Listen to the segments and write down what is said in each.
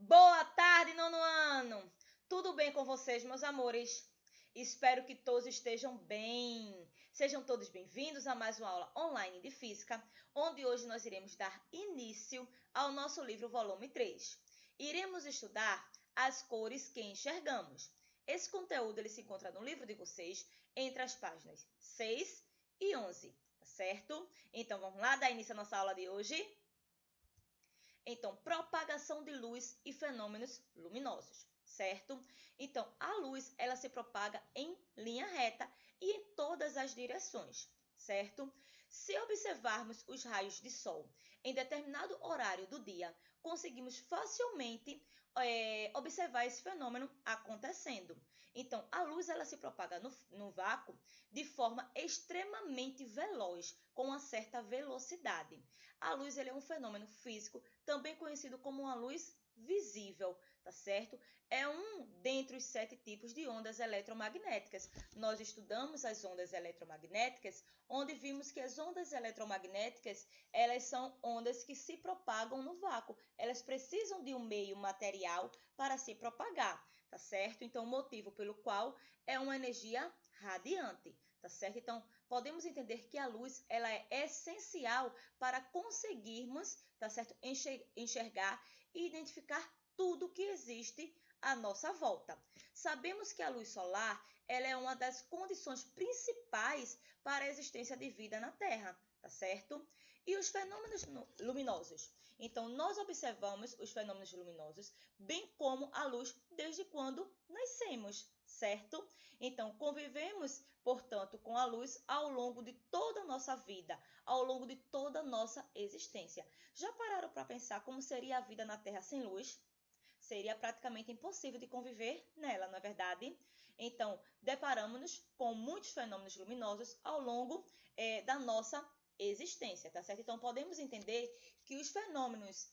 Boa tarde, nono ano! Tudo bem com vocês, meus amores? Espero que todos estejam bem. Sejam todos bem-vindos a mais uma aula online de Física, onde hoje nós iremos dar início ao nosso livro volume 3. Iremos estudar as cores que enxergamos. Esse conteúdo ele se encontra no livro de vocês, entre as páginas 6 e 11, tá certo? Então, vamos lá dar início à nossa aula de hoje? Então, propagação de luz e fenômenos luminosos, certo? Então, a luz, ela se propaga em linha reta e em todas as direções, certo? Se observarmos os raios de sol em determinado horário do dia, conseguimos facilmente observar esse fenômeno acontecendo. Então, a luz ela se propaga no vácuo de forma extremamente veloz, com uma certa velocidade. A luz ele é um fenômeno físico, também conhecido como uma luz visível, tá certo? É um dentre os 7 tipos de ondas eletromagnéticas. Nós estudamos as ondas eletromagnéticas, onde vimos que as ondas eletromagnéticas, elas são ondas que se propagam no vácuo. Elas precisam de um meio material para se propagar, tá certo? Então, o motivo pelo qual é uma energia radiante, tá certo? Então, podemos entender que a luz ela é essencial para conseguirmos, tá certo? Enxergar e identificar tudo que existe à nossa volta. Sabemos que a luz solar ela é uma das condições principais para a existência de vida na Terra, tá certo? E os fenômenos luminosos. Então, nós observamos os fenômenos luminosos, bem como a luz, desde quando nascemos, certo? Então, convivemos, portanto, com a luz ao longo de toda a nossa vida, ao longo de toda a nossa existência. Já pararam para pensar como seria a vida na Terra sem luz? Seria praticamente impossível de conviver nela, não é verdade? Então, deparamos-nos com muitos fenômenos luminosos ao longo da nossa existência, tá certo? Então, podemos entender que os fenômenos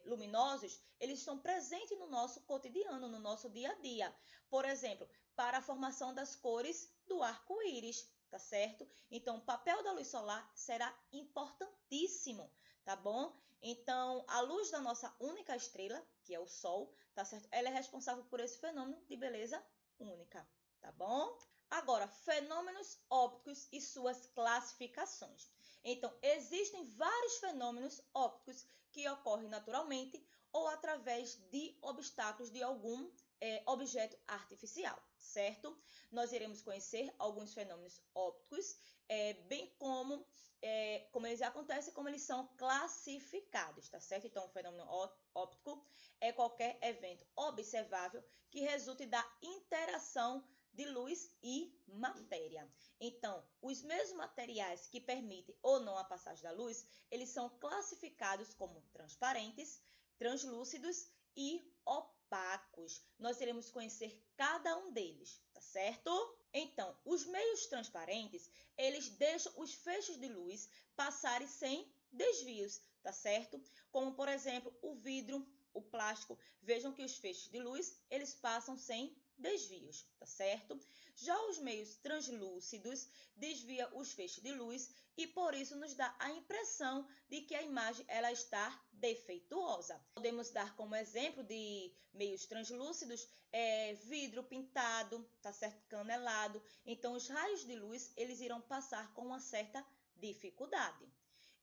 luminosos, eles estão presentes no nosso cotidiano, no nosso dia a dia. Por exemplo, para a formação das cores do arco-íris, tá certo? Então, o papel da luz solar será importantíssimo, tá bom? Então, a luz da nossa única estrela, que é o Sol, tá certo? Ela é responsável por esse fenômeno de beleza única, tá bom? Agora, fenômenos ópticos e suas classificações. Então, existem vários fenômenos ópticos que ocorrem naturalmente ou através de obstáculos de algum objeto artificial, certo? Nós iremos conhecer alguns fenômenos ópticos, bem como eles acontecem, como eles são classificados, tá certo? Então, o fenômeno óptico é qualquer evento observável que resulte da interação de luz e matéria. Então, os mesmos materiais que permitem ou não a passagem da luz, eles são classificados como transparentes, translúcidos e opacos. Nós iremos conhecer cada um deles, tá certo? Então, os meios transparentes, eles deixam os feixes de luz passarem sem desvios, tá certo? Como, por exemplo, o vidro, o plástico. Vejam que os feixes de luz, eles passam sem desvios, tá certo? Já os meios translúcidos desvia os feixes de luz e por isso nos dá a impressão de que a imagem ela está defeituosa. Podemos dar como exemplo de meios translúcidos vidro pintado, tá certo? Canelado. Então os raios de luz eles irão passar com uma certa dificuldade.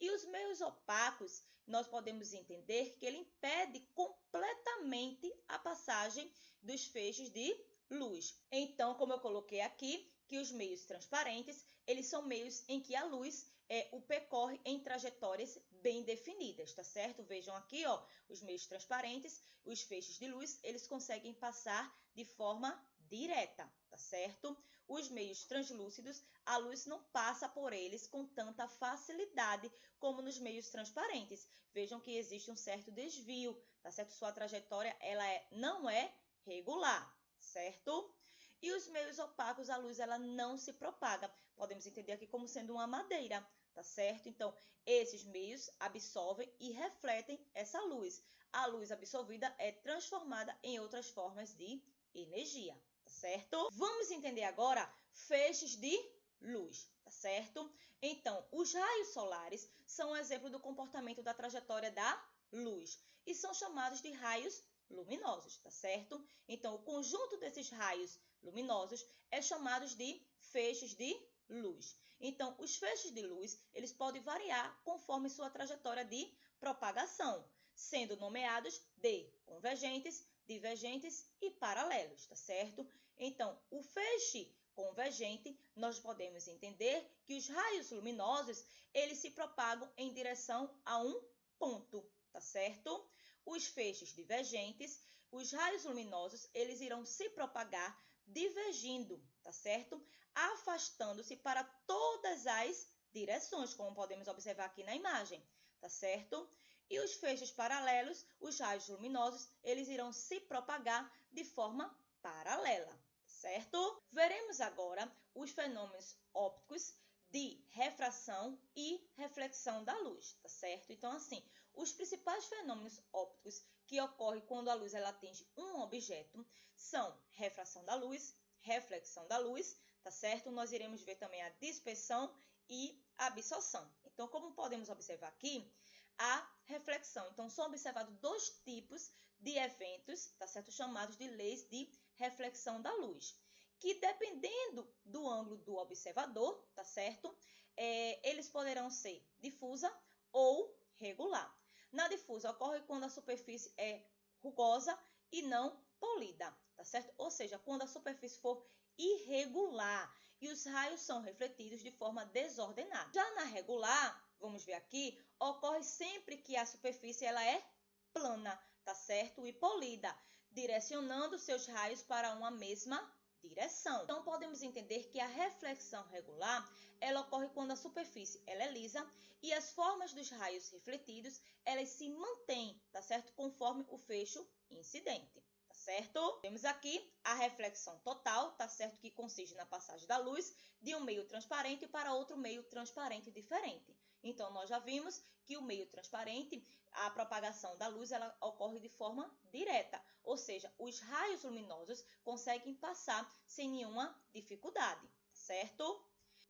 E os meios opacos, nós podemos entender que ele impede completamente a passagem dos feixes de luz. Então, como eu coloquei aqui, que os meios transparentes, eles são meios em que a luz o percorre em trajetórias bem definidas, tá certo? Vejam aqui, ó, os meios transparentes, os feixes de luz, eles conseguem passar de forma direta, tá certo? Os meios translúcidos, a luz não passa por eles com tanta facilidade como nos meios transparentes. Vejam que existe um certo desvio, tá certo? Sua trajetória ela não é regular, certo? E os meios opacos, a luz ela não se propaga. Podemos entender aqui como sendo uma madeira, tá certo? Então, esses meios absorvem e refletem essa luz. A luz absorvida é transformada em outras formas de energia, tá certo? Vamos entender agora feixes de luz, tá certo? Então, os raios solares são um exemplo do comportamento da trajetória da luz. e são chamados de raios luminosos, tá certo? Então, o conjunto desses raios luminosos é chamado de feixes de luz. Então, os feixes de luz, eles podem variar conforme sua trajetória de propagação, sendo nomeados de convergentes, divergentes e paralelos, tá certo? Então, o feixe convergente, nós podemos entender que os raios luminosos, eles se propagam em direção a um ponto, tá certo? Os feixes divergentes, os raios luminosos, eles irão se propagar divergindo, tá certo? Afastando-se para todas as direções, como podemos observar aqui na imagem, tá certo? E os feixes paralelos, os raios luminosos, eles irão se propagar de forma paralela, certo? Veremos agora os fenômenos ópticos de refração e reflexão da luz, tá certo? Então, assim, os principais fenômenos ópticos que ocorrem quando a luz ela atinge um objeto são refração da luz, reflexão da luz, tá certo? Nós iremos ver também a dispersão e a absorção. Então, como podemos observar aqui, a reflexão. Então, são observados dois tipos de eventos, tá certo? Chamados de leis de reflexão da luz, que dependendo do ângulo do observador, tá certo? Eles poderão ser difusa ou regular. Na difusa ocorre quando a superfície é rugosa e não polida, tá certo? Ou seja, quando a superfície for irregular e os raios são refletidos de forma desordenada. Já na regular, vamos ver aqui, ocorre sempre que a superfície ela é plana, tá certo? E polida, direcionando seus raios para uma mesma direção. Então, podemos entender que a reflexão regular, ela ocorre quando a superfície ela é lisa e as formas dos raios refletidos, elas se mantêm, tá certo? Conforme o fecho incidente. Certo? Temos aqui a reflexão total, tá certo? Que consiste na passagem da luz de um meio transparente para outro meio transparente diferente. Então, nós já vimos que o meio transparente, a propagação da luz, ela ocorre de forma direta, ou seja, os raios luminosos conseguem passar sem nenhuma dificuldade, certo?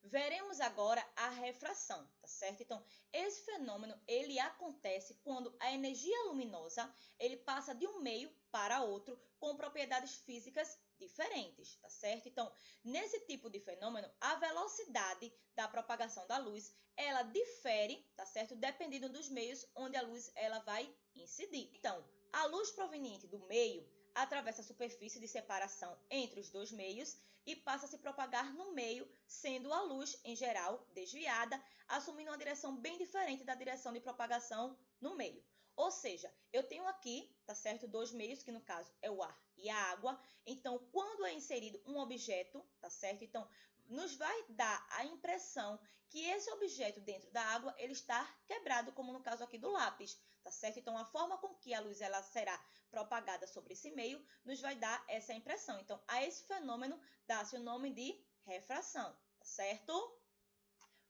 Veremos agora a refração, tá certo? Então, esse fenômeno, ele acontece quando a energia luminosa, ele passa de um meio para outro com propriedades físicas diferentes, tá certo? Então, nesse tipo de fenômeno, a velocidade da propagação da luz, ela difere, tá certo? Dependendo dos meios onde a luz ela vai incidir. Então, a luz proveniente do meio atravessa a superfície de separação entre os dois meios e passa a se propagar no meio, sendo a luz, em geral, desviada, assumindo uma direção bem diferente da direção de propagação no meio. Ou seja, eu tenho aqui, tá certo, dois meios, que no caso é o ar e a água. Então, quando é inserido um objeto, tá certo? Então, nos vai dar a impressão que esse objeto dentro da água, ele está quebrado, como no caso aqui do lápis, tá certo? Então, a forma com que a luz ela será propagada sobre esse meio, nos vai dar essa impressão. Então, a esse fenômeno dá-se o nome de refração, tá certo?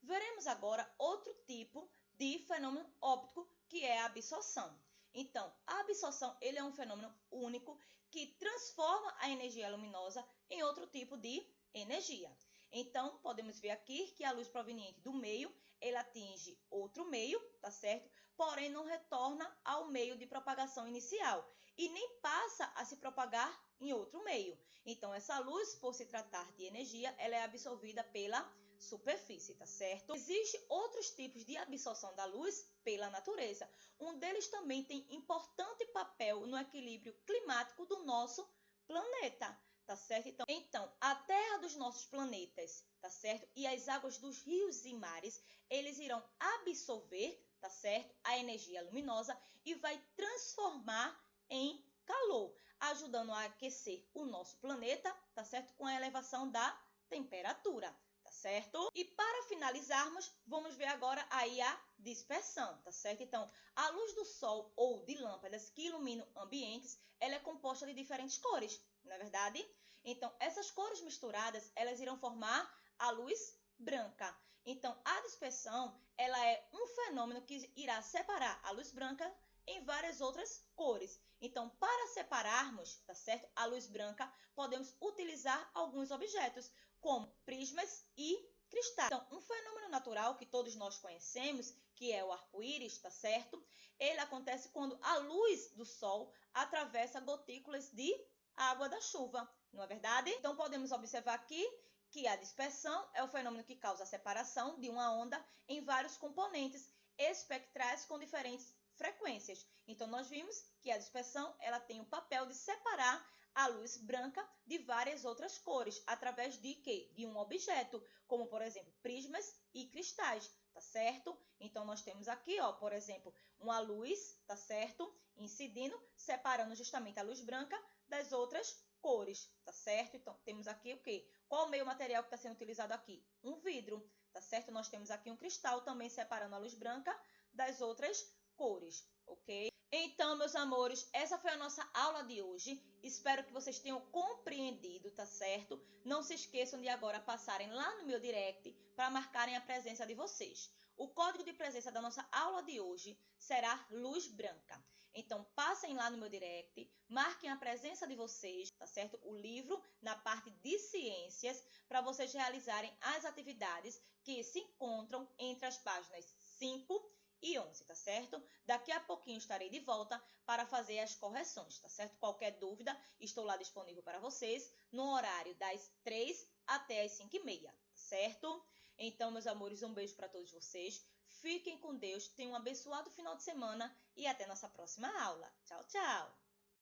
Veremos agora outro tipo de fenômeno óptico, que é a absorção. Então, a absorção ele é um fenômeno único que transforma a energia luminosa em outro tipo de energia. Então, podemos ver aqui que a luz proveniente do meio, ela atinge outro meio, tá certo? Porém, não retorna ao meio de propagação inicial e nem passa a se propagar em outro meio. Então, essa luz, por se tratar de energia, ela é absorvida pela superfície, tá certo? Existem outros tipos de absorção da luz pela natureza. Um deles também tem importante papel no equilíbrio climático do nosso planeta, tá certo? Então, a terra dos nossos planetas, tá certo? E as águas dos rios e mares, eles irão absorver, tá certo? A energia luminosa e vai transformar em calor, ajudando a aquecer o nosso planeta, tá certo? Com a elevação da temperatura. Certo? E para finalizarmos, vamos ver agora aí a dispersão, tá certo? Então, a luz do sol ou de lâmpadas que iluminam ambientes, ela é composta de diferentes cores, não é verdade? Então, essas cores misturadas, elas irão formar a luz branca. Então, a dispersão, ela é um fenômeno que irá separar a luz branca em várias outras cores. Então, para separarmos, tá certo, a luz branca, podemos utilizar alguns objetos, como prismas e cristais. Então, um fenômeno natural que todos nós conhecemos, que que é o arco-íris, tá certo? Ele acontece quando a luz do sol atravessa gotículas de água da chuva, não é verdade? Então, podemos observar aqui que a dispersão é o fenômeno que causa a separação de uma onda em vários componentes espectrais com diferentes frequências. Então, nós vimos que a dispersão ela tem o papel de separar a luz branca de várias outras cores, através de quê? De um objeto, como, por exemplo, prismas e cristais, tá certo? Então, nós temos aqui, ó, por exemplo, uma luz, tá certo? Incidindo, separando justamente a luz branca das outras cores, tá certo? Então, temos aqui o quê? Qual o meio material que está sendo utilizado aqui? Um vidro, tá certo? Nós temos aqui um cristal também separando a luz branca das outras cores, ok? Então, meus amores, essa foi a nossa aula de hoje. Espero que vocês tenham compreendido, tá certo? Não se esqueçam de agora passarem lá no meu direct para marcarem a presença de vocês. O código de presença da nossa aula de hoje será luz branca. Então, passem lá no meu direct, marquem a presença de vocês, tá certo? O livro na parte de ciências, para vocês realizarem as atividades que se encontram entre as páginas 5 e 11, tá certo? Daqui a pouquinho estarei de volta para fazer as correções, tá certo? Qualquer dúvida, estou lá disponível para vocês no horário das 3 até as 5h30, certo? Então, meus amores, um beijo para todos vocês. Fiquem com Deus, tenham um abençoado final de semana e até nossa próxima aula. Tchau, tchau!